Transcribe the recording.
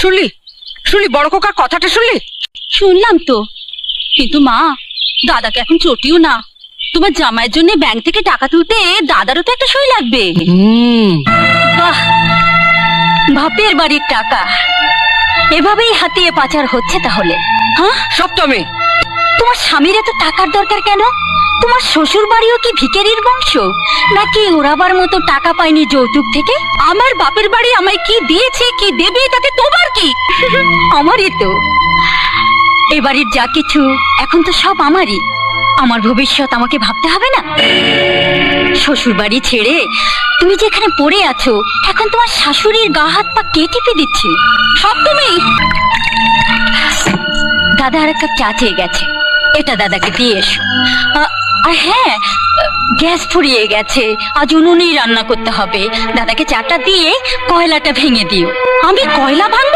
শুনলি শুনলি বড় খোকার কথাটা শুনলি? শুনলাম তো, কিন্তু মা, দাদাকে এখন চটিও না। তোমার জামাইয়ের জন্য ব্যাংক থেকে টাকা তুলতে দাদারও তো একটা সই লাগবে। বাহ, বাপের বাড়ির টাকা এভাবেই হাতিয়ে পাচার হচ্ছে তাহলে? হ্যাঁ, সব তো আমি। তোমার স্বামীর এত টাকার দরকার কেন? তোমার শ্বশুর বাড়িও কি ভিখারির বংশ, নাকি ওরাবার মতো টাকা পায়নি যৌতুক থেকে? আমার বাপের বাড়ি আমায় কি দিয়েছে কি দেবে তাতে তোমার কি? আমারই তো। এ বাড়ির যা কিছু এখন তো সব আমারই। আমার ভবিষ্যৎ আমাকে ভাবতে হবে না? শ্বশুর বাড়ি ছেড়ে তুমি যেখানে পড়ে আছো, এখন তোমার শাশুড়ির গা হাত পা কে টিপে দিচ্ছে? সব তুমি। দাদা আর এক কাপ চা চেয়ে গেছে, এটা দাদাকে দিয়ে এসো। আর হ্যাঁ, গ্যাস ফুরিয়ে গেছে, আজ উনুনেই রান্না করতে হবে। দাদাকে চাটা দিয়ে কয়লাটা ভেঙে দিও। আমি কয়লা ভাঙবো?